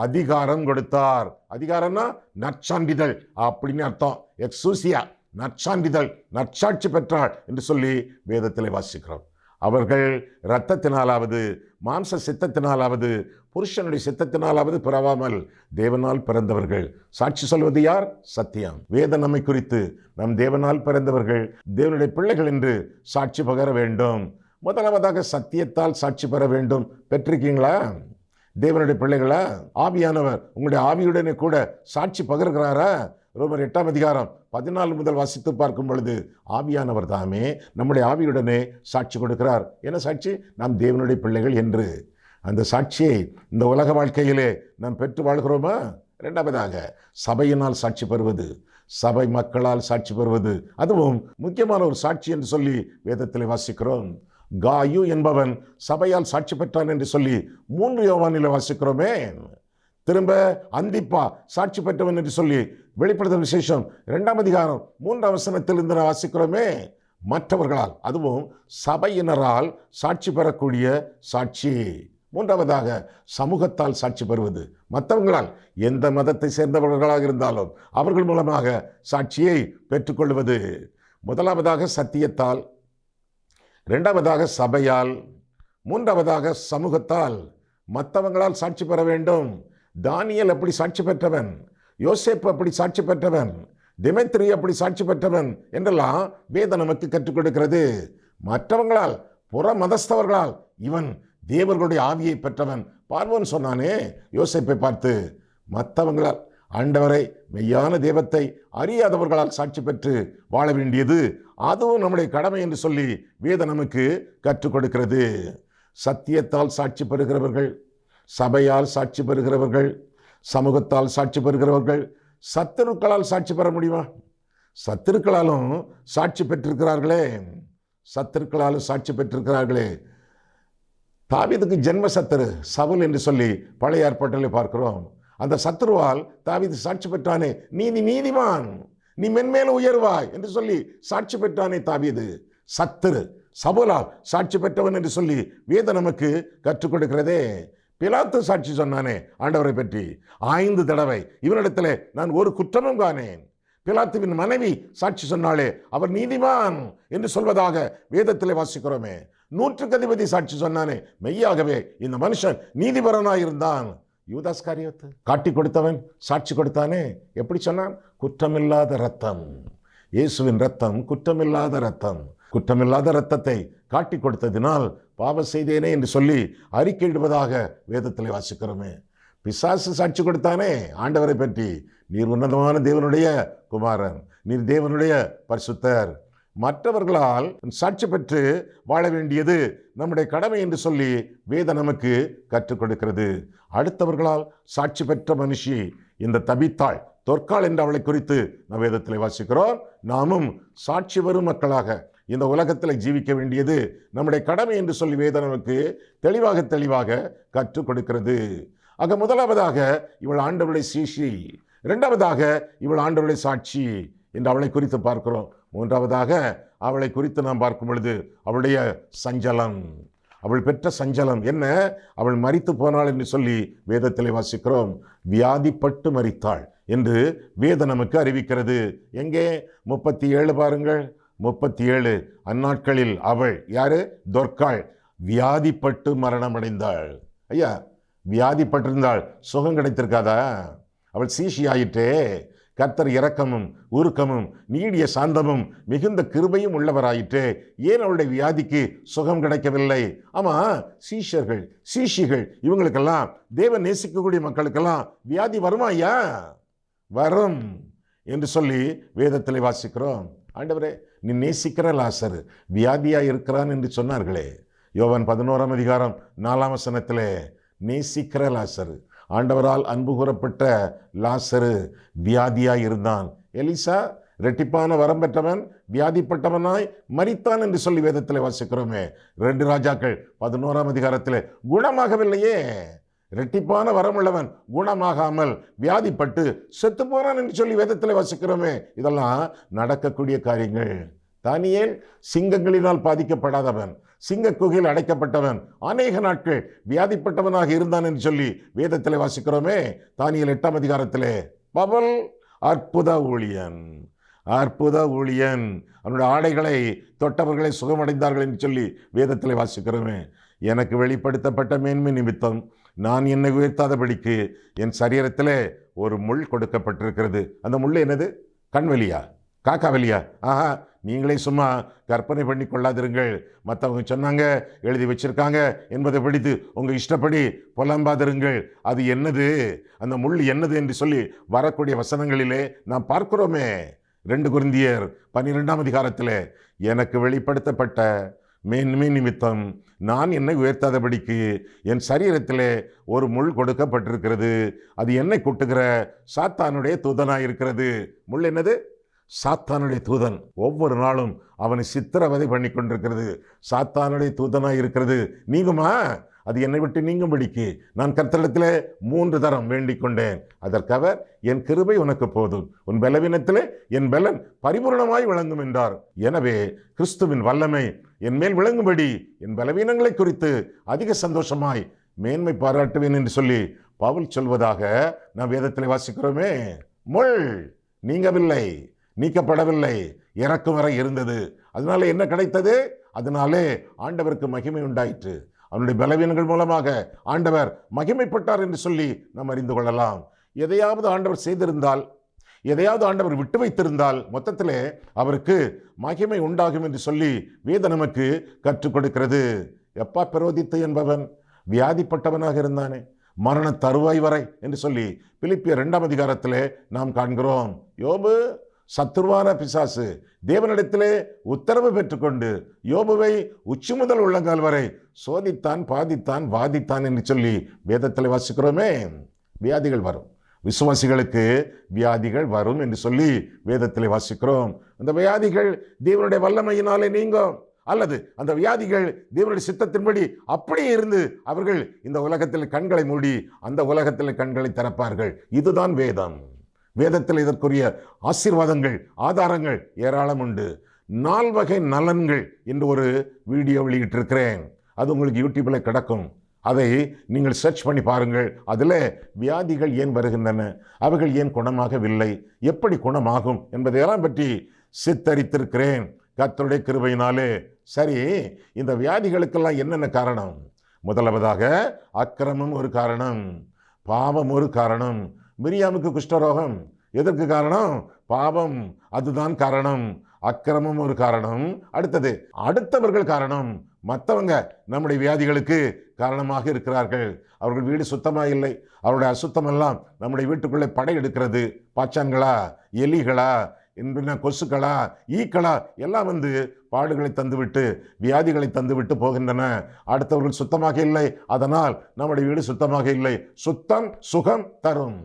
அதிகாரம் கொடுத்தார். அதிகாரம்னா நற்சான்றிதழ் அப்படின்னு அர்த்தம். எக்ஸூசியா, நற்சான்றிதழ், நற்சாட்சி பெற்றாள் என்று சொல்லி வேதத்திலே வாசிக்கிறோம். அவர்கள் இரத்தத்தினாலாவது மாம்ச சித்தத்தினாலாவது புருஷனுடைய சித்தத்தினாலாவது பிறவாமல் தேவனால் பிறந்தவர்கள். சாட்சி சொல்வது யார்? சத்தியம். வேதம் நம்மை குறித்து நம் தேவனால் பிறந்தவர்கள், தேவனுடைய பிள்ளைகள் என்று சாட்சி பகர வேண்டும். முதலாவதாக சத்தியத்தால் சாட்சி பெற வேண்டும். பெற்றிருக்கீங்களா? தேவனுடைய பிள்ளைகளா? ஆவியானவர் உங்களுடைய ஆவியுடனே கூட சாட்சி பகர்கிறாரா? ரோமர் 8ஆம் அதிகாரம் 14 முதல் வாசித்து பார்க்கும் பொழுது ஆவியானவர் தாமே நம்முடைய ஆவியுடனே சாட்சி கொடுக்கிறார். என்ன சாட்சி? நாம் தேவனுடைய பிள்ளைகள் என்று. அந்த சாட்சியை இந்த உலக வாழ்க்கையிலே நாம் பெற்று வாழ்கிறோமா? இரண்டாவதாக சபையினால் சாட்சி பெறுவது, சபை மக்களால் சாட்சி பெறுவது, அதுவும் முக்கியமான ஒரு சாட்சி என்று சொல்லி வேதத்தில் வாசிக்கிறோம். காயு என்பவன் சபையால் சாட்சி பெற்றான் என்று சொல்லி 3 யோவானில் வாசிக்கிறோமே. திரும்ப அந்திப்பா சாட்சி பெற்றவன் என்று சொல்லி வெளிப்படுத்தல் விசேஷம் 2ஆம் அதிகாரம் 3ஆம் வசனத்திலிருந்து வாசிக்கிறோமே. மற்றவர்களால், அதுவும் சபையினரால் சாட்சி பெறக்கூடிய சாட்சி. மூன்றாவதாக சமூகத்தால் சாட்சி பெறுவது, மற்றவங்களால், எந்த மதத்தை சேர்ந்தவர்களாக இருந்தாலும் அவர்கள் மூலமாக சாட்சியை பெற்றுக்கொள்வது. முதலாவதாக சத்தியத்தால், இரண்டாவதாக சபையால், மூன்றாவதாக சமூகத்தால், மற்றவங்களால் சாட்சி பெற வேண்டும். தானியேல் அப்படி சாட்சி பெற்றவன், யோசேப்பு அப்படி சாட்சி பெற்றவன், திமெத்ரி அப்படி சாட்சி பெற்றவன் என்றெல்லாம் வேதம் நமக்கு கற்றுக் கொடுக்கிறது. மற்றவங்களால், புற மதஸ்தவர்களால் இவன் தேவர்களுடைய ஆவியை பெற்றவன். பார்வோன் சொன்னானே யோசேப்பை பார்த்து, மற்றவங்களால், ஆண்டவரை மெய்யான தெய்வத்தை அறியாதவர்களால் சாட்சி பெற்று வாழ வேண்டியது அதுவும் நம்முடைய கடமை என்று சொல்லி வேதம் நமக்கு கற்றுக் கொடுக்கிறது. சத்தியத்தால் சாட்சி பெறுகிறவர்கள், சபையால் சாட்சி பெறுகிறவர்கள், சமூகத்தால் சாட்சி பெறுகிறவர்கள். சத்துருக்களால் சாட்சி பெற முடியுமா? சத்துருக்களாலும் சாட்சி பெற்றிருக்கிறார்களே, சத்துருக்களாலும் சாட்சி பெற்றிருக்கிறார்களே. தாவீதுக்கு ஜென்ம சத்துரு சவுல் என்று சொல்லி பழைய ஏற்பாட்டிலே பார்க்கிறோம். அந்த சத்துருவால் தாவீது சாட்சி பெற்றானே, நீதிமான், நீ மென்மேலும் உயர்வாய் என்று சொல்லி சாட்சி பெற்றானே தாவீது. சத்துரு சவுலால் சாட்சி பெற்றவன் என்று சொல்லி வேதம் நமக்கு கற்றுக் கொடுக்கிறதே. பிலாத்து சாட்சி சொன்னானே ஆண்டவரை பற்றி 5 தடவை, இவனிடத்திலே நான் ஒரு குற்றமும் காணேன். பிலாத்துவின் மனைவி சாட்சி சொன்னாலே அவர் நீதிமான் என்று சொல்வதாக வேதத்திலே வாசிக்கிறோமே. 100க்கு அதிபதி சாட்சி சொன்னானே, மெய்யாகவே இந்த மனுஷன் நீதிபரனாயிருந்தான். யூதாஸ் காரியோத்து காட்டி கொடுத்தவன் சாட்சி கொடுத்தானே, எப்படி சொன்னான்? குற்றமில்லாத இரத்தம், இயேசுவின் இரத்தம் குற்றமில்லாத இரத்தம். குற்றமில்லாத இரத்தத்தை காட்டி கொடுத்ததினால் பாவ செய்தேனே என்று சொல்லி அறிக்கையிடுவதாக வேதத்தில் வாசிக்கிறோமே. பிசாசு சாட்சி கொடுத்தானே ஆண்டவரை பற்றி, நீர் உன்னதமான தேவனுடைய குமாரன், நீர் தேவனுடைய பரிசுத்தர். மற்றவர்களால் சாட்சி பெற்று வாழ வேண்டியது நம்முடைய கடமை என்று சொல்லி வேதம் நமக்கு கற்றுக் கொடுக்கிறது. அடுத்தவர்களால் சாட்சி பெற்ற மனுஷி இந்த தபித்தாள், தொற்காள் என்று அவளை குறித்து நம் வேதத்தில் வாசிக்கிறோம். நாமும் சாட்சி வரும் மக்களாக இந்த உலகத்தில் ஜீவிக்க வேண்டியது நம்முடைய கடமை என்று சொல்லி வேதம் நமக்கு தெளிவாக கற்றுக் கொடுக்கிறது. ஆக முதலாவதாக இவள் ஆண்டவருடைய சீஷி, இரண்டாவதாக இவள் ஆண்டவருடைய சாட்சி என்று அவளை குறித்து பார்க்கிறோம். மூன்றாவதாக அவளை குறித்து நாம் பார்க்கும் பொழுது அவளுடைய சஞ்சலம், அவள் பெற்ற சஞ்சலம் என்ன? அவள் மரித்து போனாள் என்று சொல்லி வேதத்தில் வாசிக்கிறோம். வியாதிப்பட்டு மரித்தாள் என்று வேதம் நமக்கு அறிவிக்கிறது. எங்கே? 37 பாருங்கள், 37. அந்நாட்களில் அவள் யாரு? தொற்காள் வியாதிப்பட்டு மரணம் அடைந்தாள். ஐயா, வியாதிப்பட்டிருந்தாள், சுகம் கிடைத்திருக்காதா? அவள் சீஷி ஆயிற்றே. கர்த்தர் இரக்கமும் உருக்கமும் நீடிய சாந்தமும் மிகுந்த கிருபையும் உள்ளவராயிற்றே. ஏன் அவளுடைய வியாதிக்கு சுகம் கிடைக்கவில்லை? ஆமா, சீஷிகள் இவங்களுக்கெல்லாம், தேவன் நேசிக்கக்கூடிய மக்களுக்கெல்லாம் வியாதி வருமா? ஐயா, வரும் என்று சொல்லி வேதத்தில் வாசிக்கிறோம். ஆண்டவரே, நீ நேசிக்கிற லாசரு வியாதியா இருக்கிறான் என்று சொன்னார்களே. யோவான் 11ஆம் அதிகாரம் 4ஆம் வசனத்திலே, நேசிக்கிற லாசரு, ஆண்டவரால் அன்பு கூறப்பட்ட லாசரு வியாதியாய் இருந்தான். எலிசா இரட்டிப்பான வரம் பெற்றவன் வியாதிப்பட்டவனாய் மரித்தான் என்று சொல்லி வேதத்தில் வாசிக்கிறோமே. 2 ராஜாக்கள் 11ஆம் அதிகாரத்தில் குணமாகவில்லையே. இரட்டிப்பான வரமுள்ளவன் குணமாகாமல் வியாதிப்பட்டு செத்து போனான் என்று சொல்லி வேதத்தில் வாசிக்கிறோமே. இதெல்லாம் நடக்கக்கூடிய காரியங்கள். தானியேல் சிங்கங்களினால் பாதிக்கப்படாதவன், சிங்க குகையில் அடைக்கப்பட்டவன், அநேக நாட்கள் வியாதிப்பட்டவனாக இருந்தான் என்று சொல்லி வேதத்தில் வாசிக்கிறோமே. தானியேல் 8ஆம் அதிகாரத்திலே பவுல் அற்புத ஊழியன், அற்புத ஊழியன், அவனுடைய ஆடைகளை தொட்டவர்களை சுகமடைந்தார்கள் என்று சொல்லி வேதத்தில் வாசிக்கிறோமே. எனக்கு வெளிப்படுத்தப்பட்ட மேன்மை நிமித்தம் நான் என்னை உயர்த்தாதபடிக்கு என் சரீரத்தில் ஒரு முள் கொடுக்கப்பட்டிருக்கிறது. அந்த முள் என்னது? கண்வலியா? காக்காவலியா? ஆஹா, நீங்களே சும்மா கற்பனை பண்ணி கொள்ளாதிருங்கள். மற்றவங்க சொன்னாங்க, எழுதி வச்சிருக்காங்க என்பதை படித்து உங்கள் இஷ்டப்படி புலம்பாதிருங்கள். அது என்னது, அந்த முள் என்னது என்று சொல்லி வரக்கூடிய வசனங்களிலே நாம் பார்க்கிறோமே. 2 கொரிந்தியர் 12ஆம் அதிகாரத்தில், எனக்கு வெளிப்படுத்தப்பட்ட மேன்மை நிமித்தம் நான் என்னை உயர்த்தாதபடிக்கு என் சரீரத்தில் ஒரு முள் கொடுக்கப்பட்டிருக்கிறது. அது என்னை குட்டுகிற சாத்தானுடைய தூதனாயிருக்கிறது. முள் என்னது? சாத்தானுடைய தூதன். ஒவ்வொரு நாளும் அவனை சித்திரவதை பண்ணி கொண்டிருக்கிறது. சாத்தானுடைய தூதனாய் இருக்கிறது. நீங்குமா? அது என்னை விட்டு நீங்கும்படிக்கு நான் கர்த்தரிடத்தில் 3 தரம் வேண்டிக் கொண்டேன். அதற்கவர் என் கிருபை உனக்கு போதும், உன் பலவீனத்திலே என் பலன் பரிபூர்ணமாய் விளங்கும் என்றார். எனவே கிறிஸ்துவின் வல்லமை என் மேல் விளங்கும்படி என் பலவீனங்களை குறித்து அதிக சந்தோஷமாய் மேன்மை பாராட்டுவேன் என்று சொல்லி பவுல் சொல்வதாக நாம் வேதத்தில் வாசிக்கிறோமே. முள் நீங்கவில்லை, நீக்கப்படவில்லை, இறக்கும் வரை இருந்தது. அதனால என்ன கிடைத்தது? அதனாலே ஆண்டவருக்கு மகிமை உண்டாயிற்று. அவனுடைய பலவீனங்கள் மூலமாக ஆண்டவர் மகிமைப்பட்டார் என்று சொல்லி நாம் அறிந்து கொள்ளலாம். எதையாவது ஆண்டவர் செய்திருந்தால், எதையாவது ஆண்டவர் விட்டு வைத்திருந்தால் மொத்தத்திலே அவருக்கு மகிமை உண்டாகும் என்று சொல்லி வேதம் நமக்கு கற்றுக் கொடுக்கிறது. எப்பா பெரோதித்து என்பவன் வியாதிப்பட்டவனாக இருந்தானே, மரண தருவாய் வரை என்று சொல்லி பிலிப்பியர் 2ஆம் அதிகாரத்திலே நாம் காண்கிறோம். யோபு சத்துருவான பிசாசு தேவனிடத்திலே உத்தரவு பெற்றுக்கொண்டு யோபுவை உச்சி முதல் உள்ளங்கால் வரை சோதித்தான், பாதித்தான், வாதித்தான் என்று சொல்லி வேதத்தில் வாசிக்கிறோமே. வியாதிகள் வரும், விசுவாசிகளுக்கு வியாதிகள் வரும் என்று சொல்லி வேதத்தில் வாசிக்கிறோம். அந்த வியாதிகள் தேவனுடைய வல்லமையினாலே நீங்கும், அல்லது அந்த வியாதிகள் தேவனுடைய சித்தத்தின்படி அப்படியே இருந்து அவர்கள் இந்த உலகத்தில் கண்களை மூடி அந்த உலகத்தில் கண்களை திறப்பார்கள். இதுதான் வேதம். வேதத்தில் இதற்குரிய ஆசீர்வாதங்கள், ஆதாரங்கள் ஏராளம் உண்டு. 4 வகை நலன்கள் என்று ஒரு வீடியோ வெளியிட்டிருக்கிறேன். அது உங்களுக்கு யூடியூப்பில் கிடக்கும். அதை நீங்கள் சர்ச் பண்ணி பாருங்கள். அதில் வியாதிகள் ஏன் வருகின்றன, அவைகள் ஏன் குணமாகவில்லை, எப்படி குணமாகும் என்பதையெல்லாம் பற்றி சித்தரித்திருக்கிறேன் கர்த்தருடைய கிருபையினாலே. சரி, இந்த வியாதிகளுக்கெல்லாம் என்னென்ன காரணம்? முதலாவதாக அக்கிரமம் ஒரு காரணம், பாவம் ஒரு காரணம். மிரியாமுக்கு குஷ்டரோகம் எதற்கு காரணம்? பாவம், அதுதான் காரணம். அக்கிரமம் ஒரு காரணம். அடுத்தவர்கள் காரணம். மற்றவங்க நம்முடைய வியாதிகளுக்கு காரணமாக இருக்கிறார்கள். அவர்கள் வீடு சுத்தமாக இல்லை, அவருடைய அசுத்தமெல்லாம் நம்முடைய வீட்டுக்குள்ளே படையெடுக்கிறது. பாச்சான்களா, எலிகளா, என்ன கொசுக்களா, ஈக்களா எல்லாம் வந்து பாடுகளை தந்துவிட்டு வியாதிகளை தந்துவிட்டு போகின்றன. அடுத்தவர்கள் சுத்தமாக இல்லை, அதனால் நம்முடைய வீடு சுத்தமாக இல்லை. சுத்தம் சுகம் தரும்.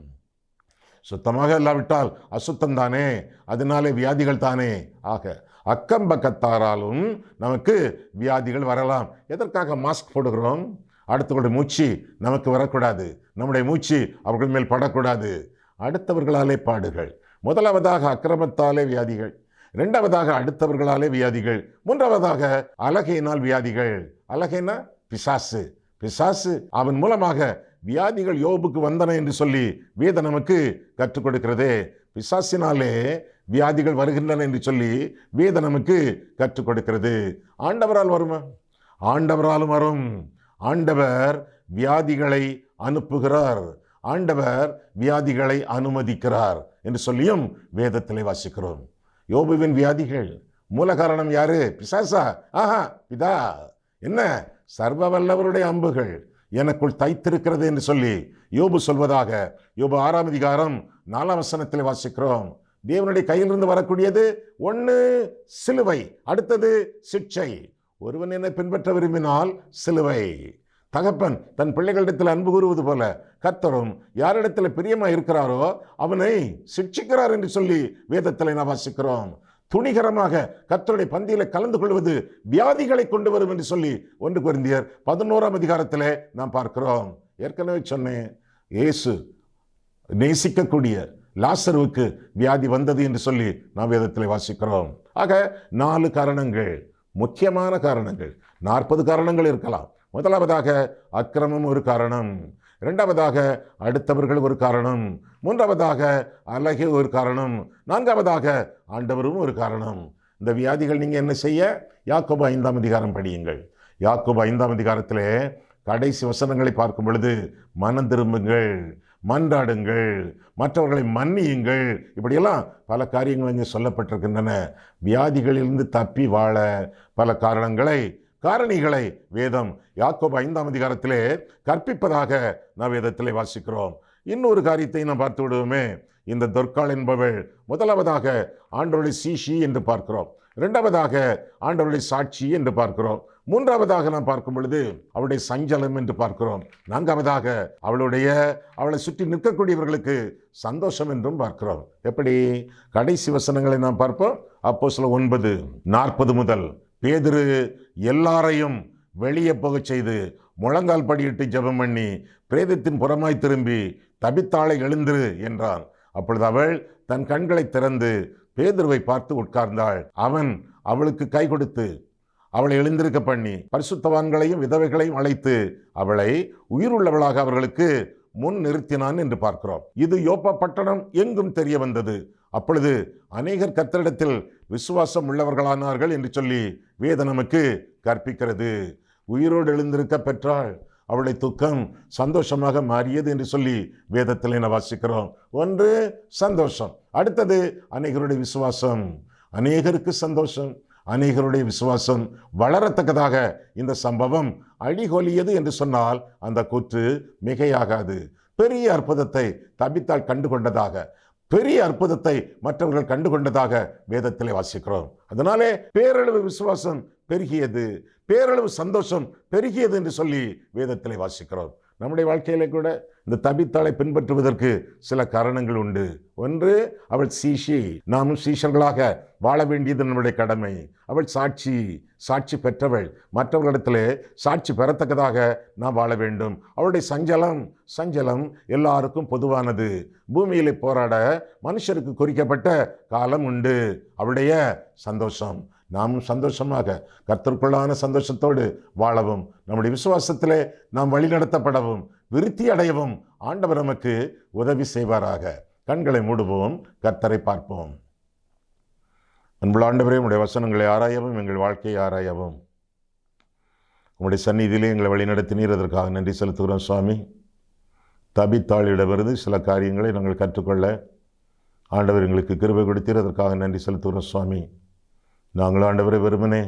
சுத்தமாக இல்லாவிட்டால் அசுத்தம் தானே, அதனாலே வியாதிகள் தானே. ஆக அக்கம் பக்கத்தாராலும் நமக்கு வியாதிகள் வரலாம். எதற்காக மாஸ்க் போடுகிறோம்? அடுத்தவர்களுடைய மூச்சு நமக்கு வரக்கூடாது, நம்முடைய மூச்சு அவர்கள் மேல் படக்கூடாது. அடுத்தவர்களாலே பாடுகள். முதலாவதாக அக்கிரமத்தாலே வியாதிகள், 2வதாக அடுத்தவர்களாலே வியாதிகள், 3வதாக அலகையினால் வியாதிகள். அலகைனா பிசாசு. பிசாசு அவன் மூலமாக வியாதிகள் யோபுக்கு வந்தன என்று சொல்லி வேதம் நமக்கு கற்றுக் கொடுக்கிறதே. பிசாசினாலே வியாதிகள் வருகின்றன என்று சொல்லி வேதம் நமக்கு கற்றுக் கொடுக்கிறது. ஆண்டவரால் வருமா? ஆண்டவராலும் வரும். ஆண்டவர் வியாதிகளை அனுப்புகிறார், ஆண்டவர் வியாதிகளை அனுமதிக்கிறார் என்று சொல்லியும் வேதத்திலே வாசிக்கிறோம். யோபுவின் வியாதிகள் மூல காரணம் யாரு? பிசாசா? ஆஹா, இதா என்ன? சர்வ வல்லவருடைய அம்புகள் எனக்குள் தைத்திருக்கிறது என்று சொல்லி யோபு சொல்வதாக யோபு 6ஆம் அதிகாரம் 4ஆம் வசனத்தில் வாசிக்கிறோம். தேவனுடைய கையிலிருந்து வரக்கூடியது ஒன்று சிலுவை, அடுத்தது சிட்சை. ஒருவன் என்னை பின்பற்ற விரும்பினால் சிலுவை. தகப்பன் தன் பிள்ளைகளிடத்தில் அன்பு கூறுவது போல கர்த்தரும் யாரிடத்தில் பிரியமா இருக்கிறாரோ அவனை சிட்சிக்கிறார் என்று சொல்லி வேதத்தில் நாம் வாசிக்கிறோம். துணிகரமாக கர்த்தருடைய பந்தியில கலந்து கொள்வது வியாதிகளை கொண்டு வரும் என்று சொல்லி 1 கொரிந்தியர் 11ஆம் அதிகாரத்திலே நாம் பார்க்கிறோம். ஏற்கனவே சொன்னேன், இயேசு நேசிக்கக்கூடிய லாசருவுக்கு வியாதி வந்தது என்று சொல்லி நாம் வேதத்தில் வாசிக்கிறோம். ஆக 4 காரணங்கள், முக்கியமான காரணங்கள். 40 காரணங்கள் இருக்கலாம். முதலாவதாக அக்கிரமம் ஒரு காரணம், இரண்டாவதாக அடுத்தவர்கள் ஒரு காரணம், மூன்றாவதாக அழகே ஒரு காரணம், நான்காவதாக ஆண்டவரும் ஒரு காரணம். இந்த வியாதிகள் நீங்கள் என்ன செய்ய? யாக்கோபு 5ஆம் அதிகாரம் படியுங்கள். யாக்கோபு 5ஆம் அதிகாரத்திலே கடைசி வசனங்களை பார்க்கும் பொழுது, மனம் திரும்புங்கள், மன்றாடுங்கள், மற்றவர்களை மன்னியுங்கள், இப்படியெல்லாம் பல காரியங்கள் இங்கே சொல்லப்பட்டிருக்கின்றன. வியாதிகளிலிருந்து தப்பி வாழ பல காரணிகளை வேதம் யாக்கோபு 5ஆம் அதிகாரத்திலே கற்பிப்பதாக நாம் வேதத்திலே வாசிக்கிறோம். இன்னொரு காரியத்தை நாம் பார்த்து விடுவோமே. இந்த தொர்க்காள் என்பவள் முதலாவதாக ஆண்டவருடைய சீஷி என்று பார்க்கிறோம், இரண்டாவதாக ஆண்டவருடைய சாட்சி என்று பார்க்கிறோம், மூன்றாவதாக நாம் பார்க்கும் பொழுது அவளுடைய சஞ்சலம் என்று பார்க்கிறோம், நான்காவதாக அவளை சுற்றி நிற்கக்கூடியவர்களுக்கு சந்தோஷம் என்றும் பார்க்கிறோம். எப்படி? கடைசி வசனங்களை நாம் பார்ப்போம். அப்போஸ்தலர் 9:40 முதல், பேதுரு எல்லாரையும் வெளியே போகச் செய்து முழங்கால் படியிட்டு ஜெபம் பண்ணி பிரேதத்தின் புறமாய் திரும்பி, தபித்தாளை எழுந்திரு என்றான். அப்பொழுது அவள் தன் கண்களை திறந்து பேதுருவை பார்த்து உட்கார்ந்தாள். அவன் அவளுக்கு கை கொடுத்து அவளை எழுந்திருக்க பண்ணி பரிசுத்தவான்களையும் விதவைகளையும் அழைத்து அவளை உயிருள்ளவளாக அவர்களுக்கு முன் நிறுத்தினான் என்று பார்க்கிறோம். இது யோப்பா பட்டணம் எங்கும் தெரிய வந்தது. அப்பொழுது அநேகர் கர்த்தரிடத்தில் விசுவாசம் உள்ளவர்களானார்கள் என்று சொல்லி வேதம் நமக்கு கற்பிக்கிறது. உயிரோடு எழுந்திருக்க பெற்றாள், அவளுடைய துக்கம் சந்தோஷமாக மாறியது என்று சொல்லி வேதத்தில் நான் வாசிக்கிறோம். ஒன்று சந்தோஷம், அடுத்தது அநேகருடைய விசுவாசம். அநேகருக்கு சந்தோஷம், அநேகருடைய விசுவாசம் வளரத்தக்கதாக இந்த சம்பவம் அடிகொலியது என்று சொன்னால் அந்த கூற்று மிகையாகாது. பெரிய அற்புதத்தை தபித்தாள் கண்டுகொண்டதாக, பெரிய அற்புதத்தை மற்றவர்கள் கண்டுகொண்டதாக வேதத்திலே வாசிக்கிறோம். அதனாலே பேரளவு விசுவாசம் பெருகியது, பேரளவு சந்தோஷம் பெருகியது என்று சொல்லி வேதத்திலே வாசிக்கிறோம். நம்முடைய வாழ்க்கையிலே கூட இந்த தபித்தாளை பின்பற்றுவதற்கு சில காரணங்கள் உண்டு. ஒன்று, அவள் சீஷி, நாமும் சீஷர்களாக வாழ வேண்டியது நம்முடைய கடமை. அவள் சாட்சி பெற்றவள், மற்றவர்களிடத்திலே சாட்சி பெறத்தக்கதாக நாம் வாழ வேண்டும். அவளுடைய சஞ்சலம் எல்லாருக்கும் பொதுவானது. பூமியிலே போராட மனுஷருக்கு குறிக்கப்பட்ட காலம் உண்டு. அவளுடைய சந்தோஷம், நாமும் சந்தோஷமாக கர்த்தருக்குள்ளான சந்தோஷத்தோடு வாழவும், நம்முடைய விசுவாசத்திலே நாம் வழிநடத்தப்படவும், விருத்தி அடையவும் ஆண்டவர் நமக்கு உதவி செய்வாராக. கண்களை மூடுவோம், கர்த்தரை பார்ப்போம். அன்புள்ள ஆண்டவரே, உம்முடைய வசனங்களை ஆராயவும், எங்கள் வாழ்க்கையை ஆராயவும் உம்முடைய சந்நிதியிலே எங்களை வழிநடத்தினீர். அதற்காக நன்றி செலுத்துகிறோம் சுவாமி. தபித்தாளிடமிருந்து சில காரியங்களை நாங்கள் கற்றுக்கொள்ள ஆண்டவர் எங்களுக்கு கிருபை கொடுத்தீர். அதற்காக நன்றி செலுத்துகிறோம் சுவாமி. நாங்கள் ஆண்டவரை வெறுமனே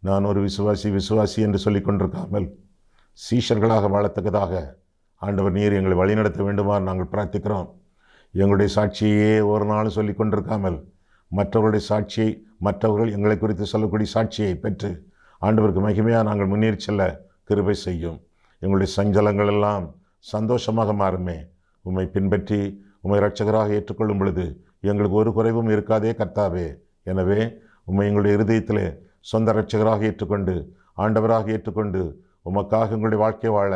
நான் ஒரு விசுவாசி என்று சொல்லிக் கொண்டிருக்காமல் சீஷர்களாக வாழத்தக்கதாக ஆண்டவர் நீர் எங்களை வழிநடத்த வேண்டுமா நாங்கள் பிரார்த்திக்கிறோம். எங்களுடைய சாட்சியே ஒரு நாளும் சொல்லிக் கொண்டிருக்காமல் மற்றவர்களுடைய சாட்சியை, மற்றவர்கள் எங்களை குறித்து சொல்லக்கூடிய சாட்சியை பெற்று ஆண்டவருக்கு மகிமையாக நாங்கள் முன்னேறி செல்ல கிருபை செய்யும். எங்களுடைய சஞ்சலங்கள் எல்லாம் சந்தோஷமாக மாறுமே. உம்மை பின்பற்றி உம்மை இரட்சகராக ஏற்றுக்கொள்ளும் பொழுது எங்களுக்கு ஒரு குறைவும் இருக்காதே கர்த்தாவே. எனவே உம்மை எங்களுடைய இருதயத்திலே சொந்த இரட்சகராக ஏற்றுக்கொண்டு, ஆண்டவராக ஏற்றுக்கொண்டு உமக்காக எங்களுடைய வாழ்க்கை வாழ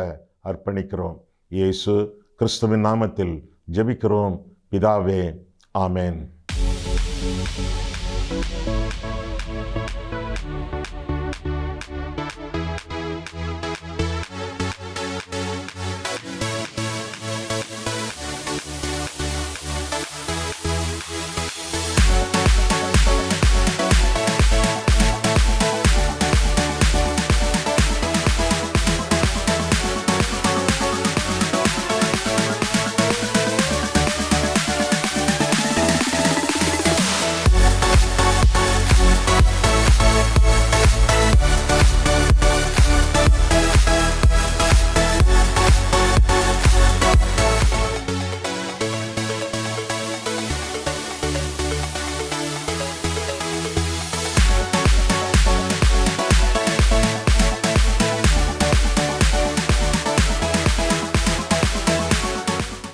அர்ப்பணிக்கிறோம். இயேசு கிறிஸ்துவின் நாமத்தில் ஜெபிக்கிறோம் பிதாவே, ஆமென்.